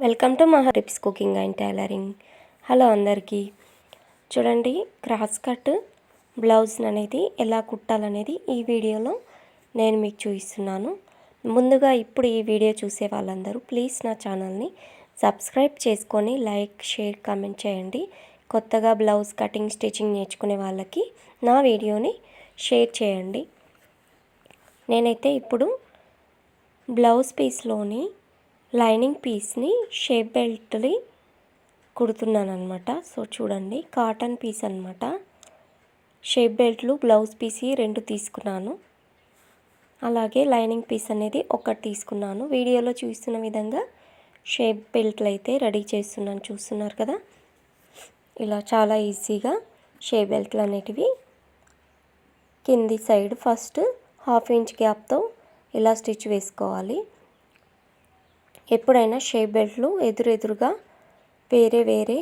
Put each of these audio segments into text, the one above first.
Welcome to మహా tips cooking and tailoring. Hello అందరికీ. చూడండి, క్రాస్ కట్ బ్లౌజ్ అనేది ఎలా కుట్టాలనేది ఈ వీడియోలో నేను మీకు చూపిస్తున్నాను. ముందుగా ఇప్పుడు ఈ వీడియో చూసే వాళ్ళందరూ ప్లీజ్ నా ఛానల్ని సబ్స్క్రైబ్ చేసుకొని లైక్, షేర్, కామెంట్ చేయండి. కొత్తగా బ్లౌజ్ కటింగ్, స్టిచ్చింగ్ నేర్చుకునే వాళ్ళకి నా వీడియోని షేర్ చేయండి. నేనైతే ఇప్పుడు బ్లౌజ్ పీస్లోని లైనింగ్ పీస్ని షేప్ బెల్ట్ని కుడుతున్నాను అనమాట. సో చూడండి, కాటన్ పీస్ అనమాట. షేప్ బెల్ట్లు బ్లౌజ్ పీస్ 2 తీసుకున్నాను. అలాగే లైనింగ్ పీస్ అనేది 1 తీసుకున్నాను. వీడియోలో చూస్తున్న విధంగా షేప్ బెల్ట్లు అయితే రెడీ చేస్తున్నాను, చూస్తున్నారు కదా. ఇలా చాలా ఈజీగా షేప్ బెల్ట్లు అనేటివి కింది సైడ్ ఫస్ట్ 1/2 ఇంచ్ గ్యాప్తో ఇలా స్టిచ్ వేసుకోవాలి. ఎప్పుడైనా షేప్ బెల్ట్లు ఎదురుగా వేరే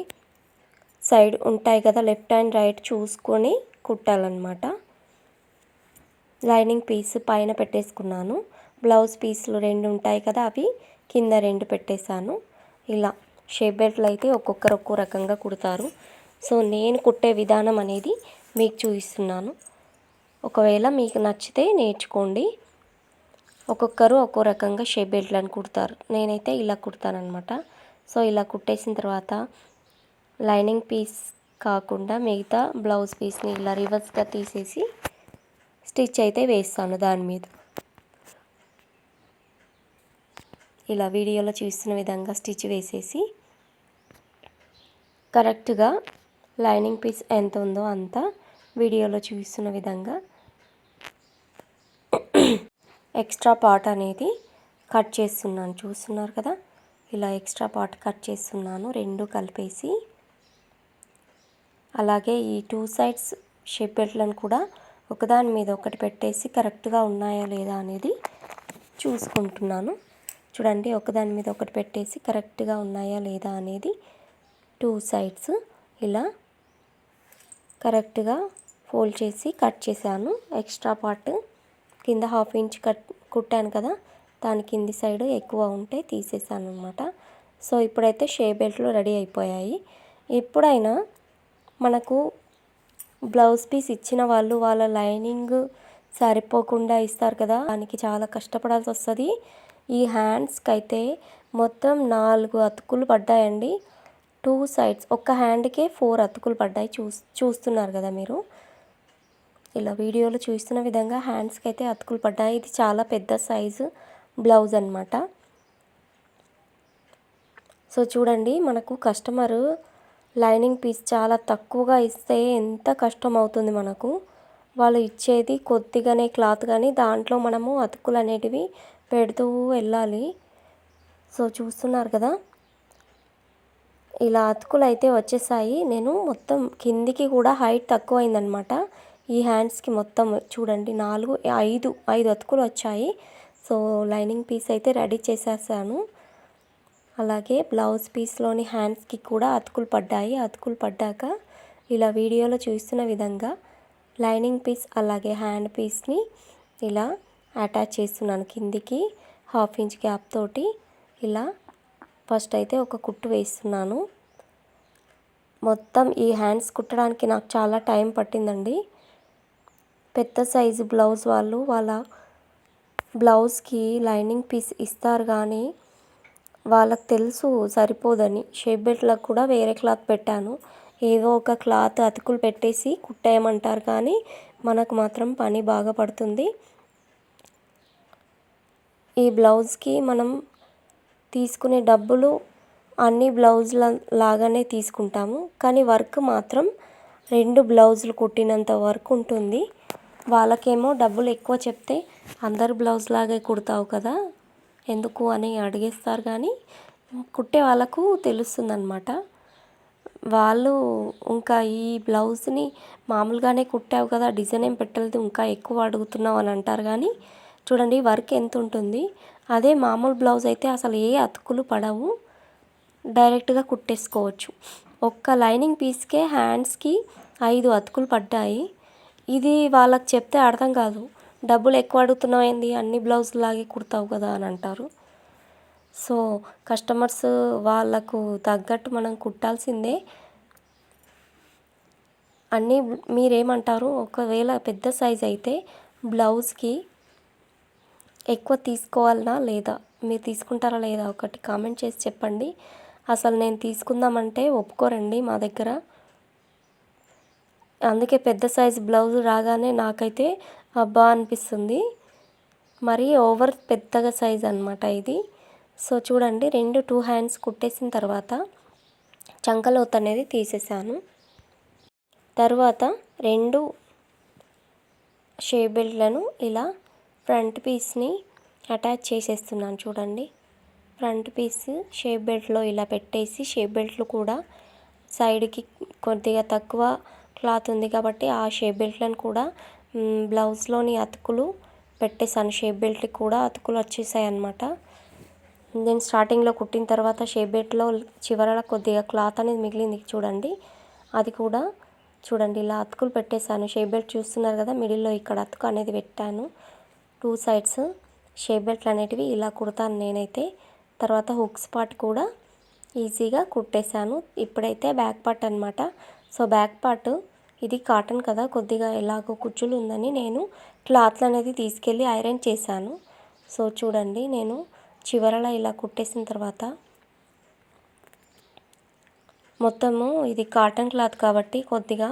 సైడ్ ఉంటాయి కదా, లెఫ్ట్ అండ్ రైట్ చూసుకొని కుట్టాలన్నమాట. లైనింగ్ పీస్ పైన పెట్టేసుకున్నాను. బ్లౌజ్ పీస్లు 2 ఉంటాయి కదా, అవి కింద 2 పెట్టేశాను. ఇలా షేప్ బెల్ట్లు అయితే ఒక్కొక్కరు ఒక్కో రకంగా కుడతారు. సో నేను కుట్టే విధానం అనేది మీకు చూపిస్తున్నాను. ఒకవేళ మీకు నచ్చితే నేర్చుకోండి. ఒక్కొక్కరు ఒక్కో రకంగా షేప్ బెల్ట్లను కుడతారు. నేనైతే ఇలా కుడతానమాట. సో ఇలా కుట్టేసిన తర్వాత లైనింగ్ పీస్ కాకుండా మిగతా బ్లౌజ్ పీస్ని ఇలా రివర్స్గా తీసేసి స్టిచ్ అయితే వేస్తాను దాని మీద. ఇలా వీడియోలో చూస్తున్న విధంగా స్టిచ్ వేసేసి కరెక్ట్గా లైనింగ్ పీస్ ఎంత ఉందో అంత వీడియోలో చూస్తున్న విధంగా ఎక్స్ట్రా పార్ట్ అనేది కట్ చేస్తున్నాను, చూస్తున్నారు కదా. ఇలా ఎక్స్ట్రా పార్ట్ కట్ చేస్తున్నాను 2 కలిపేసి. అలాగే ఈ 2 సైడ్స్ షేప్ బెల్ట్లను కూడా ఒకదాని మీద ఒకటి పెట్టేసి కరెక్ట్గా ఉన్నాయా లేదా అనేది చూసుకుంటున్నాను. చూడండి, ఒకదాని మీద ఒకటి పెట్టేసి కరెక్ట్గా ఉన్నాయా లేదా అనేది 2 సైడ్స్ ఇలా కరెక్ట్గా ఫోల్డ్ చేసి కట్ చేశాను. ఎక్స్ట్రా పార్ట్ కింద 1/2 ఇంచ్ కుట్టాను కదా, దాని కింది సైడ్ ఎక్కువ ఉంటే తీసేసాను అనమాట. సో ఇప్పుడైతే షేప్ బెల్ట్లు రెడీ అయిపోయాయి. ఎప్పుడైనా మనకు బ్లౌజ్ పీస్ ఇచ్చిన వాళ్ళు వాళ్ళ లైనింగ్ సరిపోకుండా ఇస్తారు కదా, దానికి చాలా కష్టపడాల్సి వస్తుంది. ఈ హ్యాండ్స్కి అయితే మొత్తం 4 అతుకులు పడ్డాయండి. 2 సైడ్స్ ఒక హ్యాండ్కే 4 అతుకులు పడ్డాయి. చూస్తున్నారు కదా మీరు. ఇలా వీడియోలో చూస్తున్న విధంగా హ్యాండ్స్కి అయితే అతుకులు పడ్డాయి. ఇది చాలా పెద్ద సైజు బ్లౌజ్ అనమాట. సో చూడండి, మనకు కస్టమరు లైనింగ్ పీస్ చాలా తక్కువగా ఇస్తే ఎంత కష్టం అవుతుంది మనకు. వాళ్ళు ఇచ్చేది కొద్దిగానే క్లాత్, కానీ దాంట్లో మనము అతుకులు అనేటివి పెడుతూ వెళ్ళాలి. సో చూస్తున్నారు కదా, ఇలా అతుకులు అయితే వచ్చేసాయి. నేను మొత్తం కిందికి కూడా హైట్ తక్కువైందనమాట. ఈ హ్యాండ్స్కి మొత్తం చూడండి 5 అతుకులు వచ్చాయి. సో లైనింగ్ పీస్ అయితే రెడీ చేసేసాను. అలాగే బ్లౌజ్ పీస్లోని హ్యాండ్స్కి కూడా అతుకులు పడ్డాయి. అతుకులు పడ్డాక ఇలా వీడియోలో చూస్తున్న విధంగా లైనింగ్ పీస్ అలాగే హ్యాండ్ పీస్ని ఇలా అటాచ్ చేస్తున్నాను కిందికి 1/2 ఇంచ్ గ్యాప్ తోటి. ఇలా ఫస్ట్ అయితే ఒక కుట్టు వేస్తున్నాను. మొత్తం ఈ హ్యాండ్స్ కుట్టడానికి నాకు చాలా టైం పట్టిందండి. పెద్ద సైజు బ్లౌజ్ వాళ్ళు వాళ్ళ బ్లౌజ్కి లైనింగ్ పీస్ ఇస్తారు, కానీ వాళ్ళకి తెలుసు సరిపోదని. షేప్ బెల్ట్లకు కూడా వేరే క్లాత్ పెట్టాను. ఏదో ఒక క్లాత్ అతుకులు పెట్టేసి కుట్టేయమంటారు, కానీ మనకు మాత్రం పని బాగా పడుతుంది. ఈ బ్లౌజ్కి మనం తీసుకునే డబ్బులు అన్ని బ్లౌజుల లాగానే తీసుకుంటాము, కానీ వర్క్ మాత్రం 2 బ్లౌజులు కుట్టినంత వర్క్ ఉంటుంది. వాళ్ళకేమో డబ్బులు ఎక్కువ చెప్తే అందరు బ్లౌజ్ లాగే కుడతావు కదా ఎందుకు అని అడిగేస్తారు, కానీ కుట్టే వాళ్ళకు తెలుస్తుందన్నమాట. వాళ్ళు ఇంకా ఈ బ్లౌజ్ని మామూలుగానే కుట్టావు కదా, డిజైన్ ఏం పెట్టలేదు, ఇంకా ఎక్కువ అడుగుతున్నావు అని అంటారు. కానీ చూడండి వర్క్ ఎంత ఉంటుంది. అదే మామూలు బ్లౌజ్ అయితే అసలు ఏ అతుకులు పడవు, డైరెక్ట్గా కుట్టేసుకోవచ్చు. ఒక్క లైనింగ్ పీస్కే హ్యాండ్స్కి 5 అతుకులు పడ్డాయి. ఇది వాళ్ళకి చెప్తే అర్థం కాదు. డబ్బులు ఎక్కువ అడుగుతున్నావు ఏంది, అన్ని బ్లౌజ్ లాగే కుడతావు కదా అని అంటారు. సో కస్టమర్స్ వాళ్ళకు తగ్గట్టు మనం కుట్టాల్సిందే. అన్నీ మీరేమంటారు? ఒకవేళ పెద్ద సైజ్ అయితే బ్లౌజ్కి ఎక్కువ తీసుకోవాలనా లేదా? మీరు తీసుకుంటారా లేదా? ఒకటి కామెంట్ చేసి చెప్పండి. అసలు నేను తీసుకుందామంటే ఒప్పుకోరండి మా దగ్గర. అందుకే పెద్ద సైజు బ్లౌజ్ రాగానే నాకైతే అబ్బా అనిపిస్తుంది. మరి ఓవర్ పెద్దగా సైజ్ అనమాట ఇది. సో చూడండి, 2 హ్యాండ్స్ కుట్టేసిన తర్వాత చంకలోతు అనేది తీసేసాను. తర్వాత 2 షేప్ బెల్ట్లను ఇలా ఫ్రంట్ పీస్ని అటాచ్ చేసేస్తున్నాను. చూడండి, ఫ్రంట్ పీస్ షేప్ బెల్ట్లో ఇలా పెట్టేసి, షేప్ బెల్ట్లు కూడా సైడ్కి కొద్దిగా తక్కువ క్లాత్ ఉంది కాబట్టి ఆ షేప్ బెల్ట్లను కూడా బ్లౌజ్లోని అతుకులు పెట్టేసాను. షేప్ బెల్ట్కి కూడా అతుకులు వచ్చేసాయి అన్నమాట. నేను స్టార్టింగ్లో కుట్టిన తర్వాత షేప్ బెల్ట్లో చివరల కొద్దిగా క్లాత్ అనేది మిగిలింది చూడండి, అది కూడా చూడండి ఇలా అతుకులు పెట్టేశాను. షేప్ బెల్ట్ చూస్తున్నారు కదా, మిడిల్లో ఇక్కడ అతుకు అనేది పెట్టాను. 2 సైడ్స్ షేప్ బెల్ట్లు అనేటివి ఇలా కుడతాను నేనైతే. తర్వాత హుక్స్ పార్ట్ కూడా ఈజీగా కుట్టేశాను. ఇప్పుడైతే బ్యాక్ పార్ట్ అనమాట. సో బ్యాక్ పార్ట్ ఇది కాటన్ కదా, కొద్దిగా ఎలాగో కుచ్చులు ఉందని నేను క్లాత్లు అనేది తీసుకెళ్ళి ఐరన్ చేశాను. సో చూడండి, నేను చివరలా ఇలా కుట్టేసిన తర్వాత మొత్తము ఇది కాటన్ క్లాత్ కాబట్టి కొద్దిగా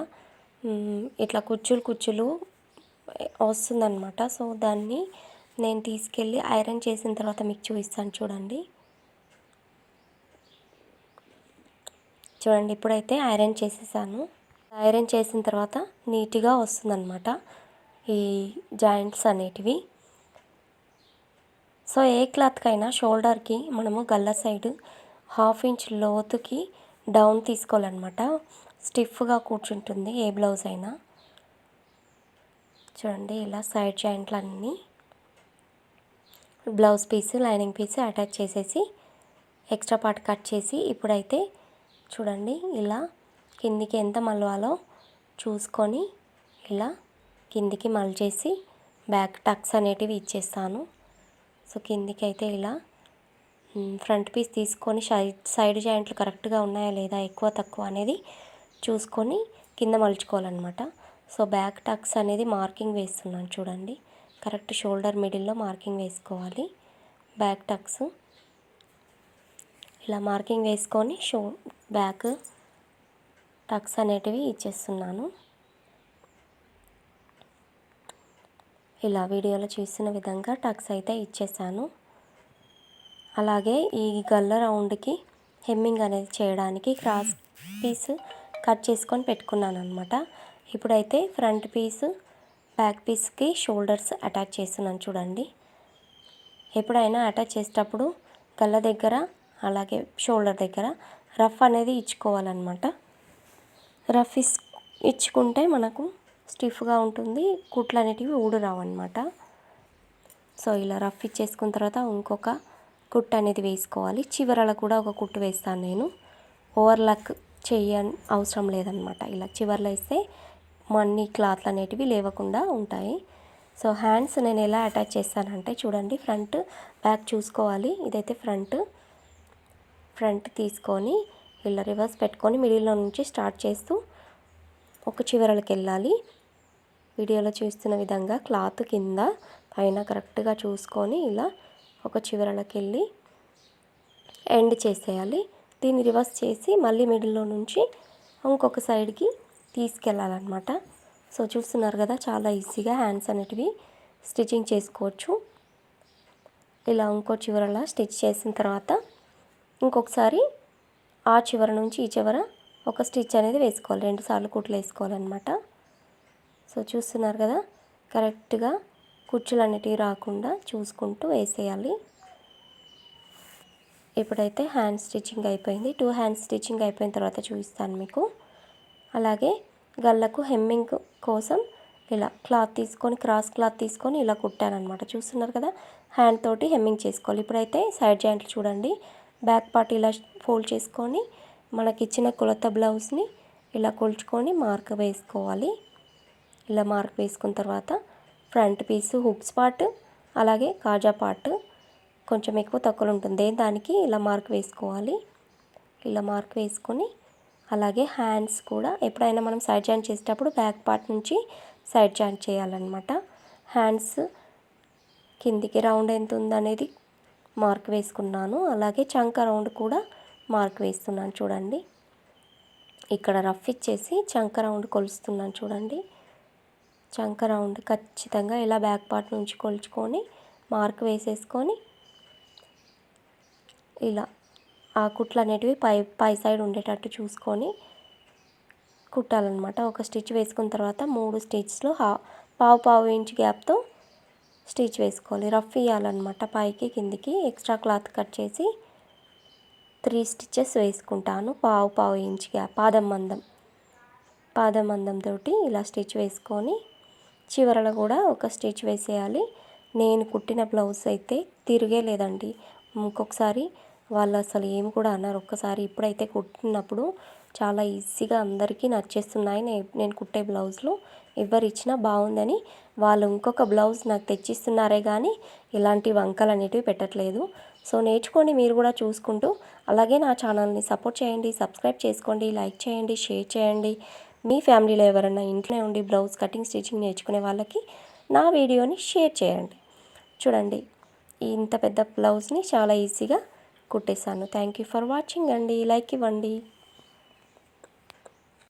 ఇట్లా కుచ్చులు వస్తుందన్నమాట. సో దాన్ని నేను తీసుకెళ్ళి ఐరన్ చేసిన తర్వాత మీకు చూపిస్తాను. చూడండి ఇప్పుడైతే ఐరన్ చేసేసాను. ఐరన్ చేసిన తర్వాత నీట్గా వస్తుందన్నమాట ఈ జాయింట్స్ అనేటివి. సో ఏ క్లాత్కైనా షోల్డర్కి మనము గల్ల సైడ్ 1/2 ఇంచ్ లోతుకి డౌన్ తీసుకోవాలన్నమాట. స్టిఫ్గా కూర్చుంటుంది ఏ బ్లౌజ్ అయినా. చూడండి ఇలా సైడ్ జాయింట్లన్నీ blouse piece lining piece attach చేసేసి ఎక్స్ట్రా పార్ట్ కట్ చేసి, ఇప్పుడైతే చూడండి ఇలా కిందికి ఎంత మలవాలో చూసుకొని ఇలా కిందికి మలిచేసి బ్యాక్ టక్స్ అనేటివి ఇచ్చేస్తాను. సో కిందికి అయితే ఇలా ఫ్రంట్ పీస్ తీసుకొని సైడ్ జాయింట్లు కరెక్ట్గా ఉన్నాయా లేదా, ఎక్కువ తక్కువ అనేది చూసుకొని కింద మలుచుకోవాలన్నమాట. సో బ్యాక్ టక్స్ అనేది మార్కింగ్ వేస్తున్నాను చూడండి, కరెక్ట్ షోల్డర్ మిడిల్లో మార్కింగ్ వేసుకోవాలి. బ్యాక్ టక్స్ ఇలా మార్కింగ్ వేసుకొని బ్యాక్ టక్స్ అనేటివి ఇచ్చేస్తున్నాను. ఇలా వీడియోలో చూసిన విధంగా టక్స్ అయితే ఇచ్చేసాను. అలాగే ఈ గల్ల రౌండ్కి హెమ్మింగ్ అనేది చేయడానికి క్రాస్ పీస్ కట్ చేసుకొని పెట్టుకున్నాను అనమాట. ఇప్పుడైతే ఫ్రంట్ పీస్ బ్యాక్ పీస్కి షోల్డర్స్ అటాచ్ చేస్తున్నాను. చూడండి, ఎప్పుడైనా అటాచ్ చేసేటప్పుడు గల్ల దగ్గర అలాగే షోల్డర్ దగ్గర రఫ్ అనేది ఇచ్చుకోవాలన్నమాట. రఫ్ ఇచ్చుకుంటే మనకు స్టిఫ్గా ఉంటుంది, కుట్లు అనేటివి ఊడు రావన్నమాట. సో ఇలా రఫ్ ఇచ్చేసుకున్న తర్వాత ఇంకొక కుట్టు అనేది వేసుకోవాలి. చివరల కూడా ఒక కుట్టు వేస్తాను నేను. ఓవర్లాక్ అవసరం లేదనమాట. ఇలా చివర్లో వేస్తే మన్ని క్లాత్లు అనేటివి లేవకుండా ఉంటాయి. సో హ్యాండ్స్ నేను ఎలా అటాచ్ చేస్తానంటే చూడండి, ఫ్రంట్ బ్యాక్ చూసుకోవాలి. ఇదైతే ఫ్రంట్ తీసుకొని ఇలా రివర్స్ పెట్టుకొని మిడిల్లో నుంచి స్టార్ట్ చేస్తూ ఒక చివరలకు వెళ్ళాలి. వీడియోలో చూస్తున్న విధంగా క్లాత్ కింద పైన కరెక్ట్గా చూసుకొని ఇలా ఒక చివరలకు వెళ్ళి ఎండ్ చేసేయాలి. దీన్ని రివర్స్ చేసి మళ్ళీ మిడిల్లో నుంచి ఇంకొక సైడ్కి తీసుకెళ్ళాలన్నమాట. సో చూస్తున్నారు కదా, చాలా ఈజీగా హ్యాండ్స్ అనేటివి స్టిచ్చింగ్ చేసుకోవచ్చు. ఇలా ఇంకో చివరలా స్టిచ్ చేసిన తర్వాత ఇంకొకసారి ఆ చివర నుంచి ఈ చివర ఒక స్టిచ్ అనేది వేసుకోవాలి. 2 సార్లు కుట్లు వేసుకోవాలన్నమాట. సో చూస్తున్నారు కదా, కరెక్ట్గా కుచ్చులు అనేటివి రాకుండా చూసుకుంటూ వేసేయాలి. ఇప్పుడైతే హ్యాండ్ స్టిచ్చింగ్ అయిపోయింది. 2 హ్యాండ్స్ స్టిచ్చింగ్ అయిపోయిన తర్వాత చూపిస్తాను మీకు. అలాగే గల్లకు హెమ్మింగ్ కోసం ఇలా క్లాత్ తీసుకొని క్రాస్ క్లాత్ తీసుకొని ఇలా కుట్టానమాట. చూస్తున్నారు కదా, హ్యాండ్ తోటి హెమ్మింగ్ చేసుకోవాలి. ఇప్పుడైతే సైడ్ జాయింట్లు చూడండి, బ్యాక్ పార్ట్ ఇలా ఫోల్డ్ చేసుకొని మనకి ఇచ్చిన కొలత బ్లౌజ్ని ఇలా కొలుచుకొని మార్క్ వేసుకోవాలి. ఇలా మార్క్ వేసుకున్న తర్వాత ఫ్రంట్ పీసు హుక్స్ పార్ట్ అలాగే కాజా పార్ట్ కొంచెం ఎక్కువ తక్కువ ఉంటుంది, దానికి ఇలా మార్క్ వేసుకోవాలి. ఇలా మార్క్ వేసుకొని అలాగే హ్యాండ్స్ కూడా ఎప్పుడైనా మనం సైడ్ జాయింట్ చేసేటప్పుడు బ్యాక్ పార్ట్ నుంచి సైడ్ జాయింట్ చేయాలన్నమాట. హ్యాండ్స్ కిందికి రౌండ్ ఎంత ఉందనేది మార్క్ వేసుకున్నాను. అలాగే చంక రౌండ్ కూడా మార్క్ వేస్తున్నాను చూడండి. ఇక్కడ రఫ్ ఇచ్చేసి చంక రౌండ్ కొలుస్తున్నాను చూడండి. చంక రౌండ్ ఖచ్చితంగా ఇలా బ్యాక్ పార్ట్ నుంచి కొలుచుకొని మార్క్ వేసేసుకొని ఇలా ఆ కుట్లు అనేటివి పై సైడ్ ఉండేటట్టు చూసుకొని కుట్టాలన్నమాట. ఒక స్టిచ్ వేసుకున్న తర్వాత 3 స్టిచ్లో పావు ఇంచ్ గ్యాప్తో స్టిచ్ వేసుకోవాలి. రఫ్ ఇవ్వాలన్నమాట. పైకి కిందికి ఎక్స్ట్రా క్లాత్ కట్ చేసి 3 స్టిచెస్ వేసుకుంటాను. పావు ఇంచ్ గ్యాప్ పాదం మందంతో ఇలా స్టిచ్ వేసుకొని చివరలో కూడా ఒక స్టిచ్ వేసేయాలి. నేను కుట్టిన బ్లౌజ్ అయితే తిరిగే లేదండి. ఇంకొకసారి వాళ్ళు అసలు ఏమి కూడా అన్నారు. ఒక్కసారి ఇప్పుడైతే కుట్టినప్పుడు చాలా ఈజీగా అందరికీ నచ్చేస్తున్నాయి నేను కుట్టే బ్లౌజులు. ఎవరు ఇచ్చినా బాగుందని వాళ్ళు ఇంకొక బ్లౌజ్ నాకు తెచ్చిస్తున్నారే కానీ ఇలాంటి వంకలు అనేటివి పెట్టట్లేదు. సో నేర్చుకోండి మీరు కూడా చూసుకుంటూ. అలాగే నా ఛానల్ని సపోర్ట్ చేయండి, సబ్స్క్రైబ్ చేసుకోండి, లైక్ చేయండి, షేర్ చేయండి. మీ ఫ్యామిలీలో ఎవరైనా ఇంట్లో ఉండి బ్లౌజ్ కటింగ్ స్టిచ్చింగ్ నేర్చుకునే వాళ్ళకి నా వీడియోని షేర్ చేయండి. చూడండి, ఇంత పెద్ద బ్లౌజ్ని చాలా ఈజీగా కుట్టేశాను. థ్యాంక్ యూ ఫర్ వాచింగ్ అండి. లైక్ ఇవ్వండి.